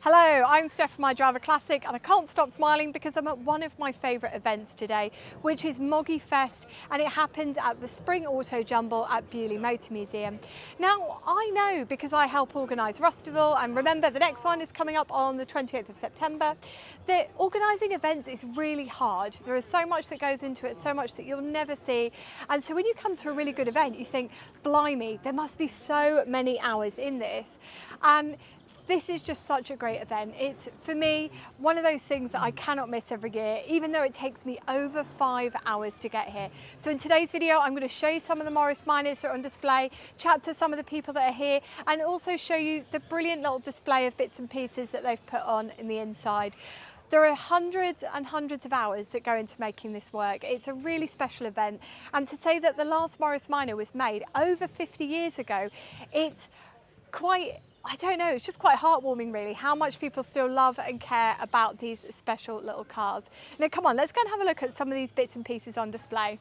Hello, I'm Steph from My Driver Classic and I can't stop smiling because I'm at one of my favourite events today, which is Moggy Fest, and it happens at the Spring Auto Jumble at Beaulieu Motor Museum. Now, I know because I help organise Rustival, and remember the next one is coming up on the 28th of September, that organising events is really hard. There is so much that goes into it, so much that you'll never see. And so when you come to a really good event, you think, blimey, there must be so many hours in this. And this is just such a great event. It's, for me, one of those things that I cannot miss every year, even though it takes me over 5 hours to get here. So in today's video, I'm going to show you some of the Morris Minors that are on display, chat to some of the people that are here, and also show you the brilliant little display of bits and pieces that they've put on in the inside. There are hundreds and hundreds of hours that go into making this work. It's a really special event. And to say that the last Morris Minor was made over 50 years ago, it's quite, I don't know, it's just quite heartwarming really, how much people still love and care about these special little cars. Now come on, let's go and have a look at some of these bits and pieces on display.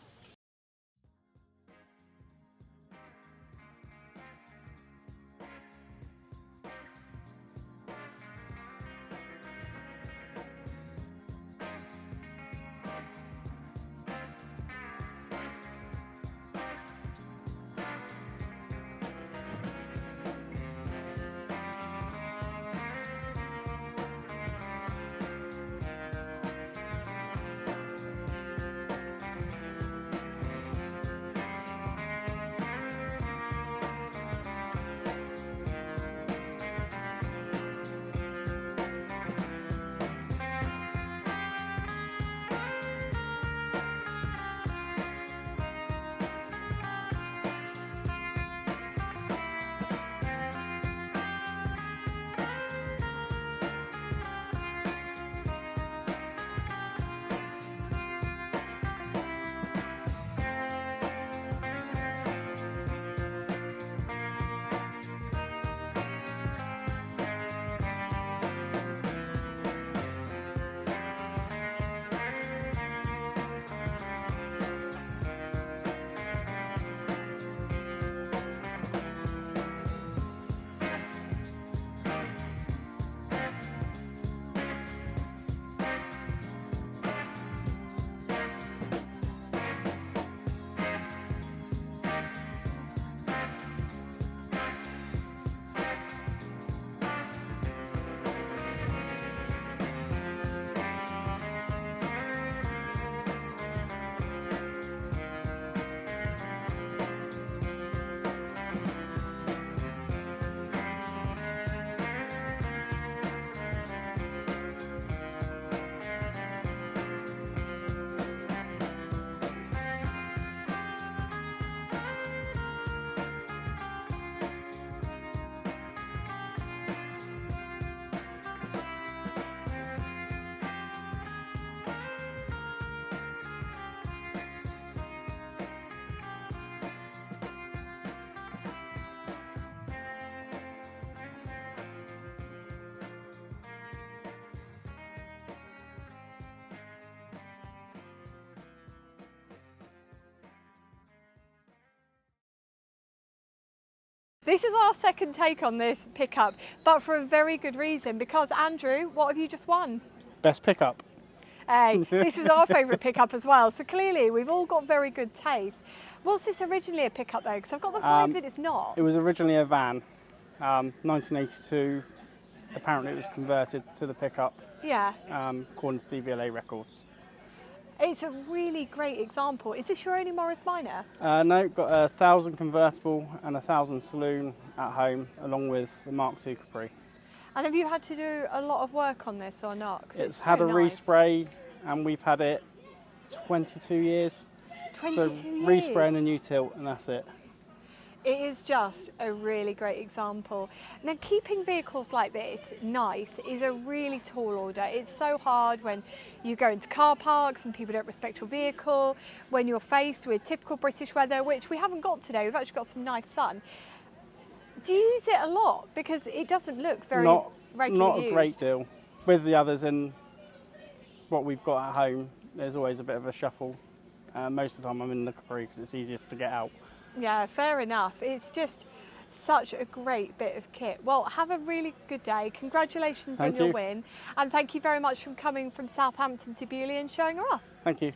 This is our second take on this pickup, but for a very good reason, because Andrew, what have you just won? Best pickup. Hey, this was our favourite pickup as well, so clearly we've all got very good taste. Was this originally a pickup though? Because I've got the vibe that it's not. It was originally a van, 1982. Apparently it was converted to the pickup, Yeah. according to DVLA records. It's a really great example. Is this your only Morris Minor? No, got 1,000 convertible and 1,000 saloon at home, along with the Mark II Capri. And have you had to do a lot of work on this or not? 'Cause It's so had a nice. respray, and we've had it 22 years. 22 so years. respray and a new tilt, and that's it. It is just a really great example. Now, keeping vehicles like this nice is a really tall order. It's so hard when you go into car parks and people don't respect your vehicle, when you're faced with typical British weather, which we haven't got today. We've actually got some nice sun. Do you use it a lot? Because it doesn't look very regularly used. Not a great deal. With the others and what we've got at home, there's always a bit of a shuffle. Most of the time I'm in the Capri because it's easiest to get out. Yeah, fair enough. It's just Such a great bit of kit. Well, have a really good day. Congratulations on your win. And thank you very much for coming from Southampton to Beaulieu and showing her off. Thank you.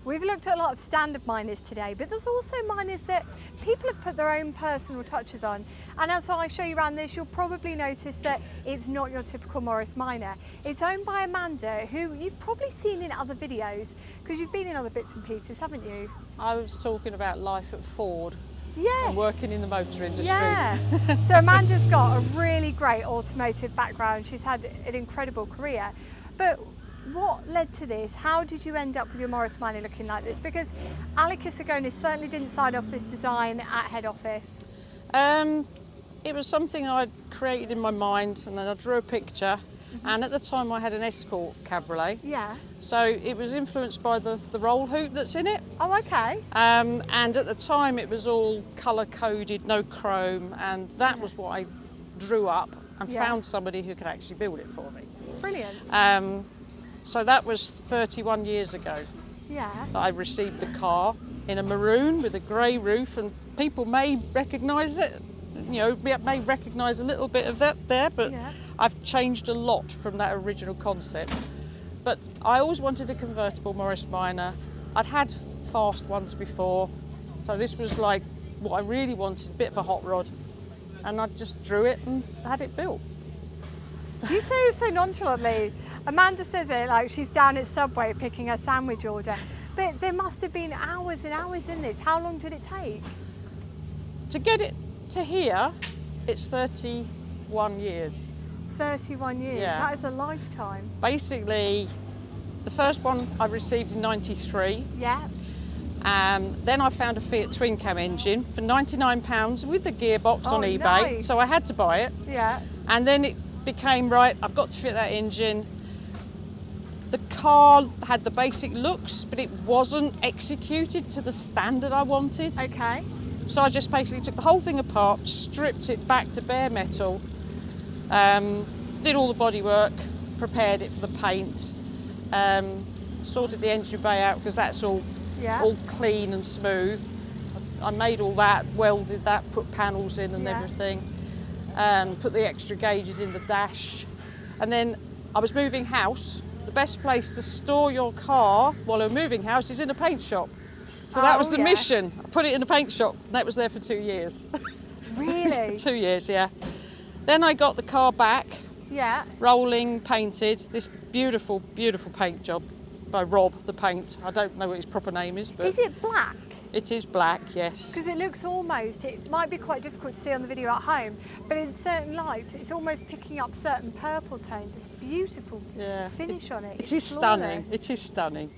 We've looked at a lot of standard miners today, but there's also miners that people have put their own personal touches on. And as I show you around this, you'll probably notice that it's not your typical Morris miner. It's owned by Amanda, who you've probably seen in other videos, because you've been in other bits and pieces, haven't you? I was talking about life at Ford. Yes. And working in the motor industry. Yeah. So Amanda's got a really great automotive background. She's had an incredible career. But what led to this? How did you end up with your Morris Miner looking like this? Because Alec Issigonis certainly didn't sign off this design at head office. It was something I'd created in my mind, and then I drew a picture. And at the time I had an Escort cabriolet. Yeah. So it was influenced by the roll hoop that's in it. Oh, okay. And at the time it was all colour coded, no chrome, and that was what I drew up and found somebody who could actually build it for me. Brilliant. So that was 31 years ago. Yeah. That I received the car in a maroon with a grey roof, and people may recognise it, you know, may recognise a little bit of that there, but I've changed a lot from that original concept. But I always wanted a convertible Morris Minor. I'd had fast ones before, so this was like what I really wanted, a bit of a hot rod. And I just drew it and had it built. You say it so nonchalantly. Amanda says it like she's down at Subway picking her sandwich order. But there must have been hours and hours in this. How long did it take? To get it to here, it's 31 years. 31 years, that is a lifetime. Basically, the first one I received in '93. Yeah. Then I found a Fiat twin cam engine for £99 with the gearbox on eBay. Nice. So I had to buy it. Yeah. And then it became, right, I've got to fit that engine. The car had the basic looks, but it wasn't executed to the standard I wanted. Okay. So I just basically took the whole thing apart, stripped it back to bare metal, did all the bodywork, prepared it for the paint, sorted the engine bay out because that's all clean and smooth. I made all that, welded that, put panels in and everything, put the extra gauges in the dash. And then I was moving house. The best place to store your car while you're moving house is in a paint shop. So that was the mission. I put it in a paint shop and that was there for 2 years. Really? 2 years, yeah. Then I got the car back, rolling, painted, this beautiful, beautiful paint job by Rob, the paint. I don't know what his proper name is, but... Is it black? It is black, yes. Because it looks almost, it might be quite difficult to see on the video at home, but in certain lights it's almost picking up certain purple tones. It's beautiful finish on it. It is stunning, it is stunning.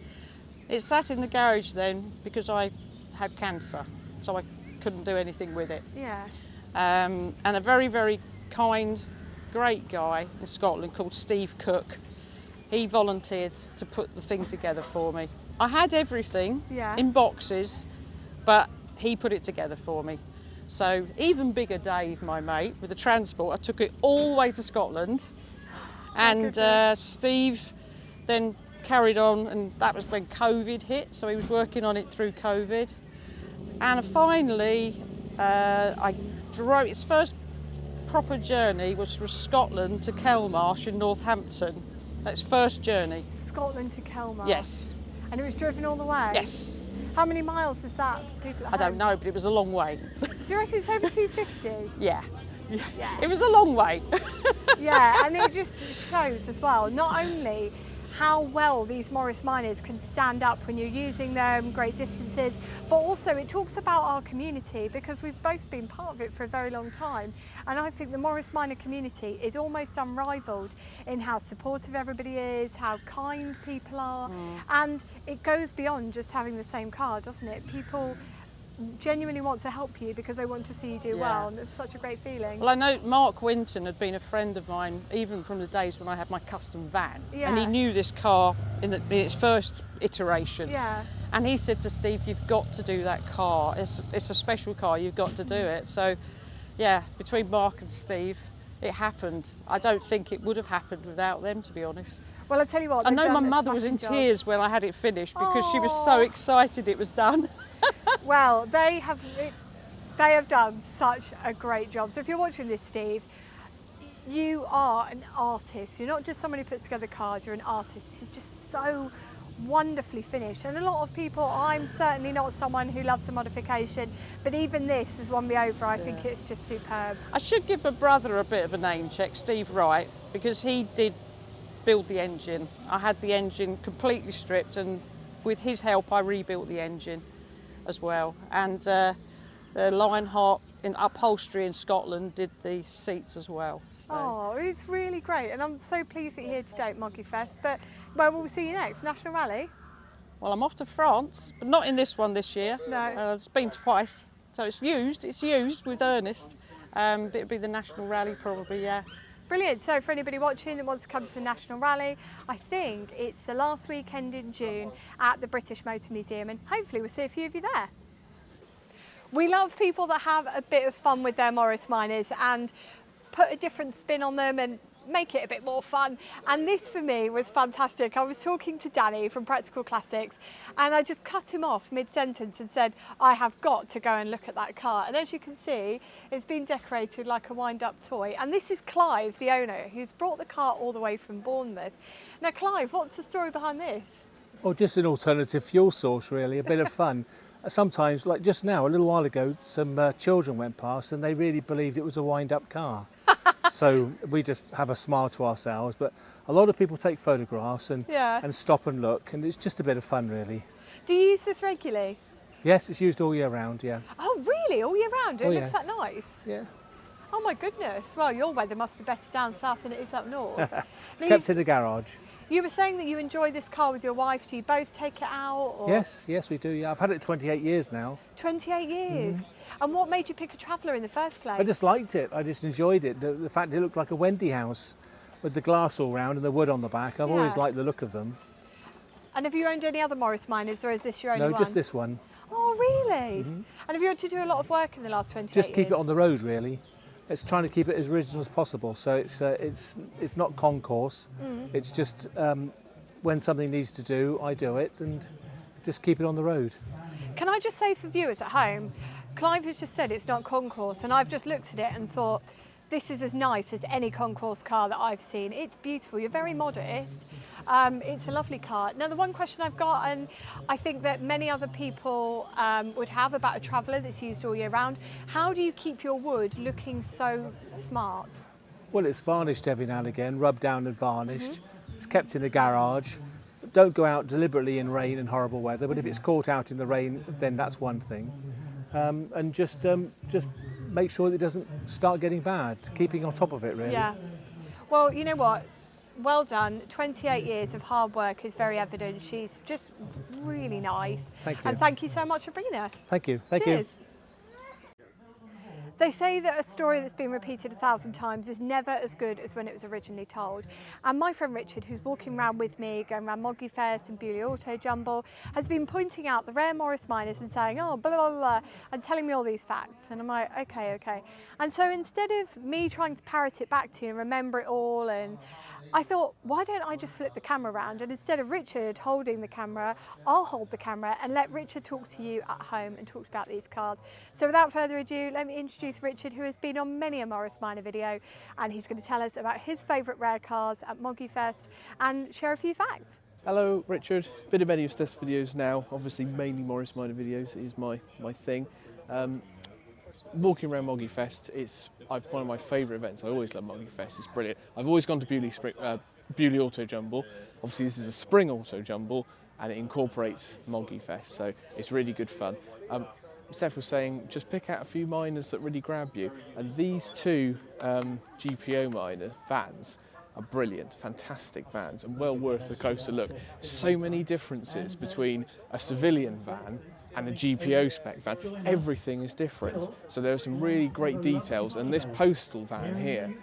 It sat in the garage then because I had cancer, so I couldn't do anything with it. Yeah. And a very, very kind, great guy in Scotland called Steve Cook, he volunteered to put the thing together for me. I had everything in boxes, but he put it together for me. So even bigger Dave, my mate, with the transport, I took it all the way to Scotland. And Steve then carried on, and that was when COVID hit, so he was working on it through COVID. And finally, I drove, its first proper journey was from Scotland to Kelmarsh in Northampton. That's first journey. Scotland to Kelmarsh? Yes. And it was driven all the way? Yes. How many miles is that? I don't know, but it was a long way. Do you reckon it's over 250? Yeah. It was a long way. Yeah, and it just shows as well, not only how well these Morris Minors can stand up when you're using them, great distances, but also it talks about our community because we've both been part of it for a very long time. And I think the Morris Minor community is almost unrivaled in how supportive everybody is, how kind people are, and it goes beyond just having the same car, doesn't it? People genuinely want to help you because they want to see you do well, and it's such a great feeling. Well, I know Mark Winton had been a friend of mine even from the days when I had my custom van, and he knew this car in its first iteration. Yeah. And he said to Steve, "You've got to do that car. It's a special car. You've got to do it." So, yeah, between Mark and Steve, it happened. I don't think it would have happened without them, to be honest. Well, I tell you what, I know my mother was in tears when I had it finished because she was so excited it was done. Well, they have done such a great job. So if you're watching this, Steve, you are an artist. You're not just someone who puts together cars, you're an artist. This is just so wonderfully finished. And a lot of people, I'm certainly not someone who loves a modification, but even this has won me over. I think it's just superb. I should give my brother a bit of a name check, Steve Wright, because he did build the engine. I had the engine completely stripped, and with his help I rebuilt the engine as well. And the Lionheart in upholstery in Scotland did the seats as well. So. Oh, it's really great, and I'm so pleased that you're here today at Moggy Fest. But where will we see you next? National Rally? Well, I'm off to France, but not in this one this year. No. It's been twice, so it's used with Ernest. But it'll be the National Rally probably, yeah. Brilliant. So for anybody watching that wants to come to the National Rally, I think it's the last weekend in June at the British Motor Museum, and hopefully we'll see a few of you there. We love people that have a bit of fun with their Morris Minors and put a different spin on them and make it a bit more fun. And this for me was fantastic. I was talking to Danny from Practical Classics and I just cut him off mid-sentence and said, I have got to go and look at that car. And as you can see, it's been decorated like a wind-up toy. And this is Clive, the owner, who's brought the car all the way from Bournemouth. Now, Clive, what's the story behind this? Well, just an alternative fuel source, really, a bit of fun. Sometimes, like just now, a little while ago, some children went past and they really believed it was a wind-up car. So we just have a smile to ourselves, but a lot of people take photographs and stop and look, and it's just a bit of fun, really. Do you use this regularly? Yes, it's used all year round, yeah. Oh, really? All year round? It looks yes. that nice? Yeah. Oh my goodness. Well, your weather must be better down south than it is up north. It's kept in the garage. You were saying that you enjoy this car with your wife. Do you both take it out? Or? Yes, we do. Yeah, I've had it 28 years now. 28 years? And what made you pick a Traveller in the first place? I just liked it. I just enjoyed it. The fact it looked like a Wendy house with the glass all round and the wood on the back. I've always liked the look of them. And have you owned any other Morris Minors, or is this your only one? No, just this one. Oh, really? Mm-hmm. And have you had to do a lot of work in the last 28 Just keep years? it on the road, really. It's trying to keep it as original as possible. So it's not concourse. It's just when something needs to do, I do it, and just keep it on the road. Can I just say for viewers at home, Clive has just said it's not concourse, and I've just looked at it and thought, this is as nice as any concourse car that I've seen. It's beautiful. You're very modest. It's a lovely car. Now, the one question I've got, and I think that many other people would have about a traveller that's used all year round, how do you keep your wood looking so smart? Well, it's varnished every now and again, rubbed down and varnished. It's kept in the garage. Don't go out deliberately in rain and horrible weather, but if it's caught out in the rain, then that's one thing. And just make sure that it doesn't start getting bad, keeping on top of it, really. Yeah. Well, you know what? Well done. 28 years of hard work is very evident. She's just really nice. Thank you. And thank you so much for bringing her. Thank you. Thank Cheers. you. They say that a story that's been repeated 1,000 times is never as good as when it was originally told. And my friend Richard, who's walking around with me, going around Moggy Fest and Beaulieu autojumble, has been pointing out the rare Morris Minors and saying, oh, blah, blah, blah, and telling me all these facts. And I'm like, okay. And so instead of me trying to parrot it back to you and remember it all, and I thought, why don't I just flip the camera around, and instead of Richard holding the camera, I'll hold the camera and let Richard talk to you at home and talk about these cars. So without further ado, let me introduce Richard, who has been on many a Morris Minor video, and he's going to tell us about his favourite rare cars at Moggy Fest and share a few facts. Hello Richard, bit of many test videos now, obviously mainly Morris Minor videos is my thing. Walking around Moggy Fest, it's one of my favourite events. I always love Moggy Fest, it's brilliant. I've always gone to Beaulieu autojumble. Obviously this is a spring autojumble and it incorporates Moggy Fest, so it's really good fun. Steph was saying just pick out a few minors that really grab you, and these two GPO minor vans are brilliant, fantastic vans and well worth a closer look. So many differences between a civilian van and a GPO spec van. Everything is different. So there are some really great details, and this postal van here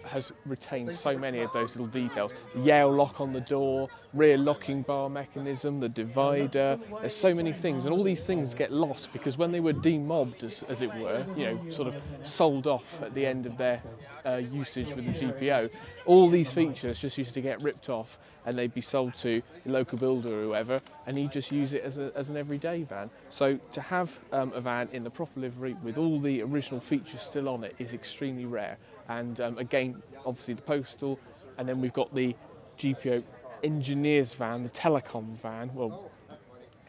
has retained so many of those little details. The Yale lock on the door, rear locking bar mechanism, the divider, there's so many things, and all these things get lost because when they were demobbed, as it were, you know, sort of sold off at the end of their usage with the GPO, all these features just used to get ripped off and they'd be sold to the local builder or whoever, and he'd just use it as an everyday van. So to have a van in the proper livery with all the original features still on it is extremely rare. And again, obviously the postal, and then we've got the GPO engineer's van, the telecom van, well,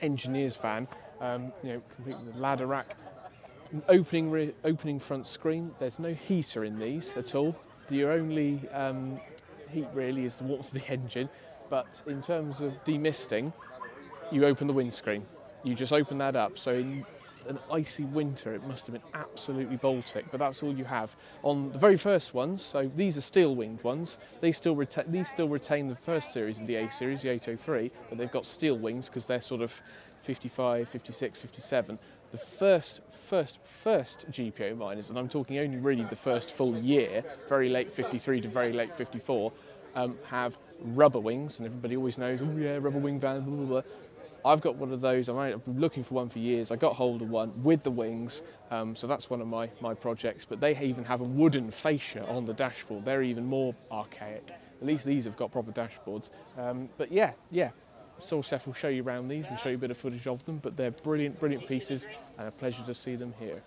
engineer's van, you know, complete with ladder rack, opening front screen. There's no heater in these at all. Your only heat really is the warmth of the engine, but in terms of demisting, you open the windscreen. You just open that up, so in an icy winter it must have been absolutely Baltic, but that's all you have. On the very first ones, so these are steel-winged ones, these still retain the first series of the A series, the 803, but they've got steel wings because they're sort of 55, 56, 57. The first GPO miners, and I'm talking only really the first full year, very late 53 to very late 54, have rubber wings, and everybody always knows, oh yeah, rubber wing van, blah, blah, blah. I've got one of those. I've been looking for one for years. I got hold of one with the wings, so that's one of my projects. But they even have a wooden fascia on the dashboard. They're even more archaic. At least these have got proper dashboards. But yeah. So Steph will show you around these and show you a bit of footage of them. But they're brilliant pieces, and a pleasure to see them here.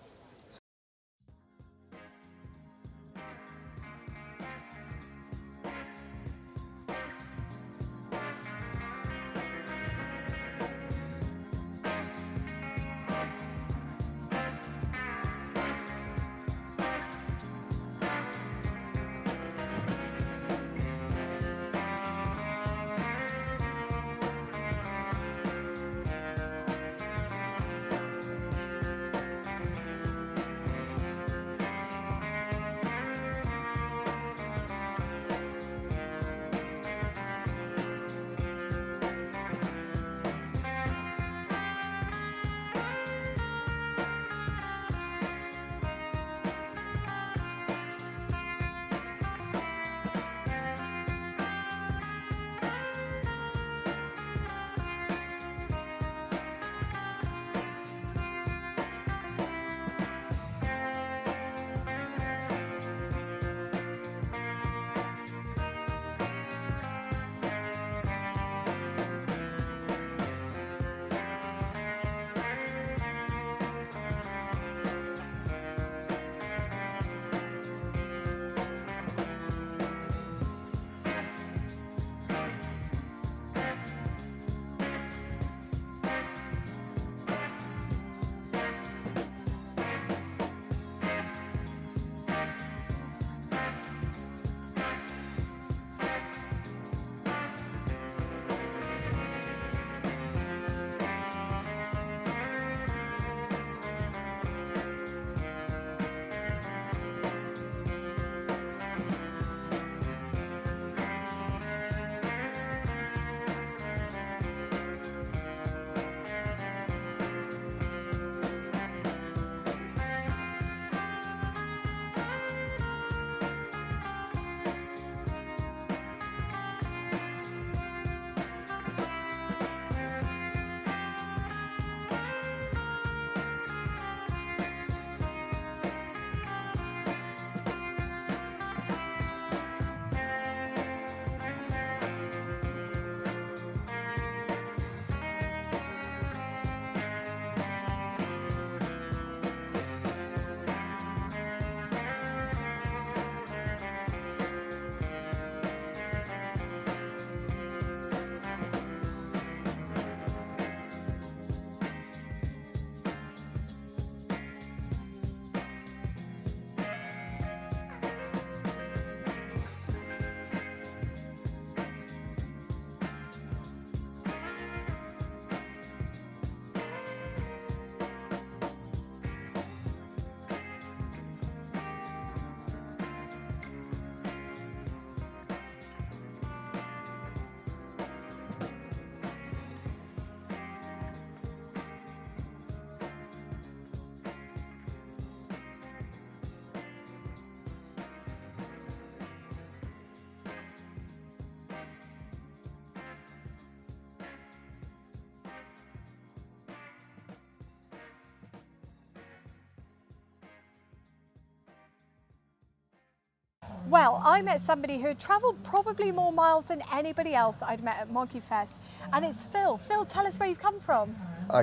Well, I met somebody who had travelled probably more miles than anybody else that I'd met at Moggy Fest, and it's Phil. Phil, tell us where you've come from.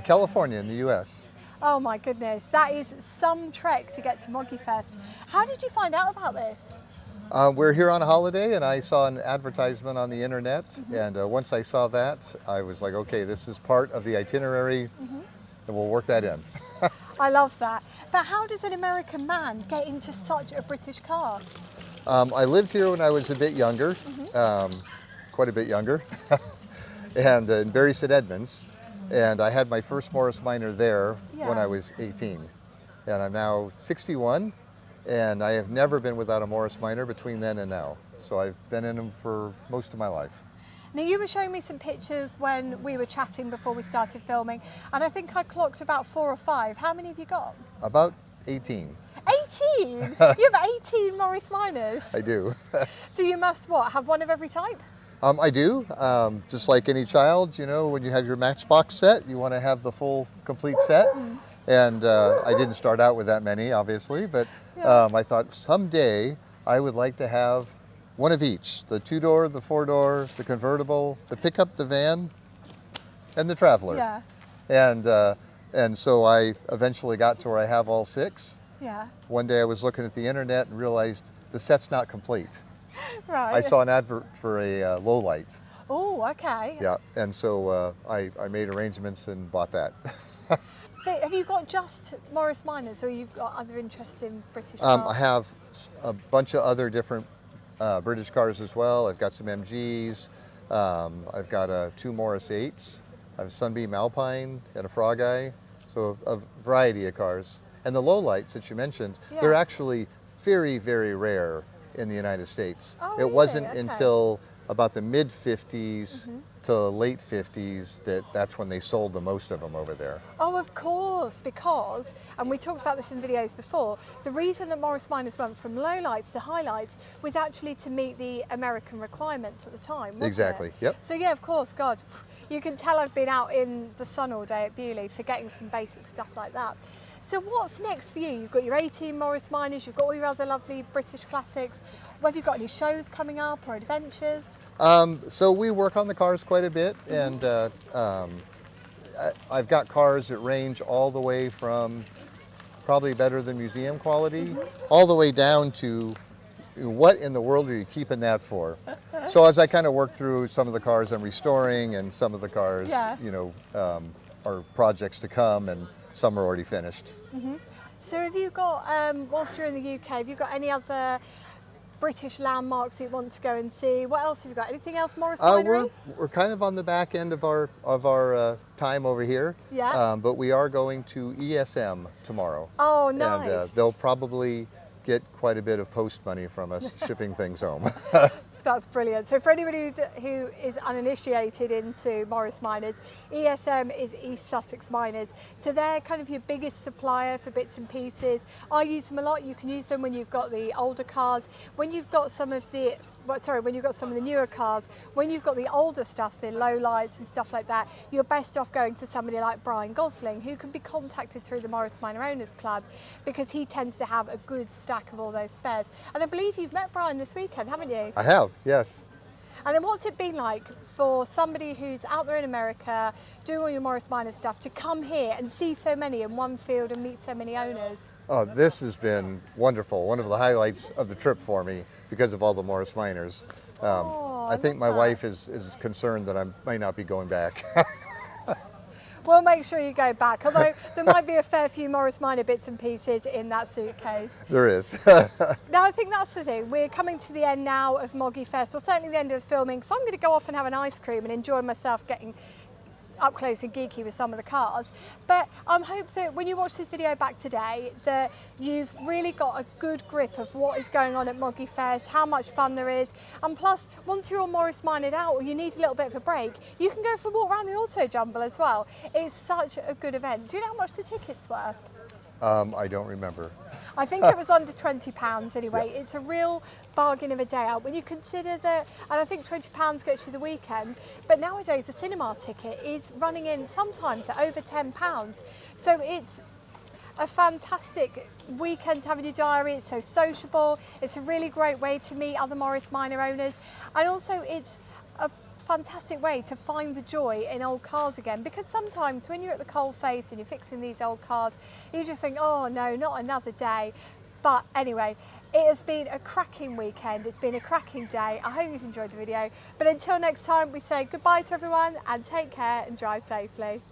California in the U.S. Oh my goodness, that is some trek to get to Moggy Fest. How did you find out about this? We're here on a holiday, and I saw an advertisement on the internet, and once I saw that, I was like, okay, this is part of the itinerary, and we'll work that in. I love that. But how does an American man get into such a British car? I lived here when I was a bit younger, quite a bit younger, and in Bury St. Edmunds, and I had my first Morris Minor there when I was 18, and I'm now 61. And I have never been without a Morris Minor between then and now. So I've been in them for most of my life. Now, you were showing me some pictures when we were chatting before we started filming, and I think I clocked about 4 or 5. How many have you got? About 18. 18? You have 18 Morris Minors? I do. So you must, what, have one of every type? I do. Just like any child, you know, when you have your Matchbox set, you want to have the full, complete set. And I didn't start out with that many, obviously, but I thought someday I would like to have one of each, the 2-door, the 4-door, the convertible, the pickup, the van, and the traveler. Yeah. And so I eventually got to where I have all 6. Yeah. One day I was looking at the internet and realized the set's not complete. Right. I saw an advert for a lowlight. Oh, okay. Yeah, and so I made arrangements and bought that. But have you got just Morris Minors, or you've got other interesting British cars? I have a bunch of other different British cars as well. I've got some MGs. I've got 2 Morris 8s. I have a Sunbeam Alpine and a Frog Eye. So a variety of cars. And the lowlights that you mentioned, they're actually very, very rare in the United States. Oh, it really? wasn't Okay. until about the mid 50s to late 50s that's when they sold the most of them over there. Oh, of course, because, and we talked about this in videos before, the reason that Morris Minors went from lowlights to highlights was actually to meet the American requirements at the time, wasn't Exactly, it? yep. So yeah, of course, God, you can tell I've been out in the sun all day at Beaulieu for getting some basic stuff like that. So what's next for you? You've got your 18 Morris Minors, you've got all your other lovely British classics. Have you got any shows coming up or adventures? So we work on the cars quite a bit, and I've got cars that range all the way from probably better than museum quality, all the way down to what in the world are you keeping that for? So as I kind of work through some of the cars I'm restoring, and some of the cars, you know, are projects to come, and some are already finished. So have you got, whilst you're in the UK, have you got any other British landmarks you want to go and see? What else have you got? Anything else Morris Minor? We're kind of on the back end of our time over here. Yeah. But we are going to ESM tomorrow. Oh, nice. And they'll probably get quite a bit of post money from us shipping things home. That's brilliant. So for anybody who is uninitiated into Morris Minors, ESM is East Sussex Miners. So they're kind of your biggest supplier for bits and pieces. I use them a lot. You can use them when you've got the older cars, when you've got some of the, when you've got some of the newer cars, when you've got the older stuff, the low lights and stuff like that, you're best off going to somebody like Brian Gosling, who can be contacted through the Morris Minor Owners Club, because he tends to have a good stack of all those spares. And I believe you've met Brian this weekend, haven't you? I have, yes. And then what's it been like for somebody who's out there in America doing all your Morris Minor stuff to come here and see so many in one field and meet so many owners? Oh, this has been wonderful. One of the highlights of the trip for me because of all the Morris Minors. I think my wife is concerned that I might not be going back. We'll make sure you go back, although there might be a fair few Morris Minor bits and pieces in that suitcase. There is. Now, I think that's the thing. We're coming to the end now of Moggy Fest, or certainly the end of the filming, so I'm going to go off and have an ice cream and enjoy myself getting up close and geeky with some of the cars. But I hope that when you watch this video back today, that you've really got a good grip of what is going on at Moggy Fest, how much fun there is, and plus, once you're all Morris Minored out or you need a little bit of a break, you can go for a walk around the autojumble as well. It's such a good event. Do you know how much the tickets were? I don't remember. I think it was under £20 anyway. Yeah. It's a real bargain of a day out when you consider that, and I think £20 gets you the weekend, but nowadays the cinema ticket is running in sometimes at over £10. So it's, a fantastic weekend to have in your diary. It's so sociable. It's a really great way to meet other Morris Minor owners, and also it's a fantastic way to find the joy in old cars again, because sometimes when you're at the coalface and you're fixing these old cars, you just think, oh no, not another day. But anyway, it has been a cracking weekend. It's been a cracking day. I hope you've enjoyed the video. But until next time, we say goodbye to everyone and take care and drive safely.